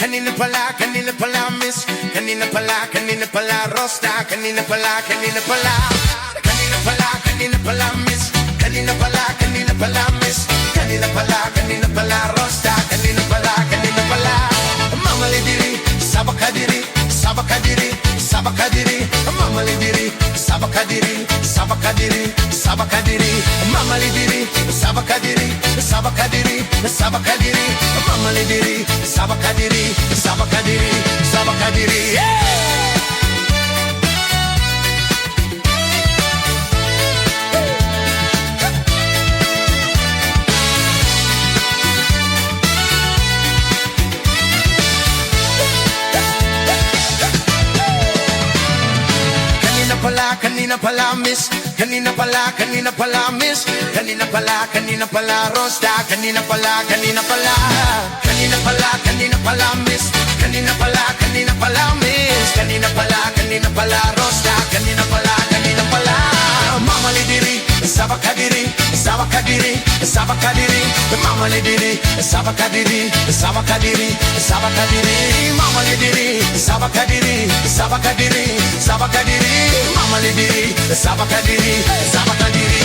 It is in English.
kanina pala miss. Kanina pala rosta. Kanina pala miss. Kanina pala miss. Kanina pala rosta. Kanina pala Mama lidiri, sabakadiri, sabakadiri, sabakadiri. Mama lidiri, sabakadiri, sabakadiri, sabakadiri. Mama lidiri, sabakadiri, sabakadiri, sabakadiri. Mama lidiri, sabakadiri, sabakadiri, sabakadiri. Kanina pala miss. Kanina pala miss. Kanina pala rosta. Kanina pala miss. Kanina pala miss. Kanina pala rosta. Kanina pala Mama lidiri, sabakadiri, sabakadiri, sabakadiri. Mama lidiri, sabakadiri, sabakadiri, sabakadiri. Mama lidiri, sabakadiri, sabakadiri, sabakadiri. Mama lidiri, sabakadiri, sabakadiri.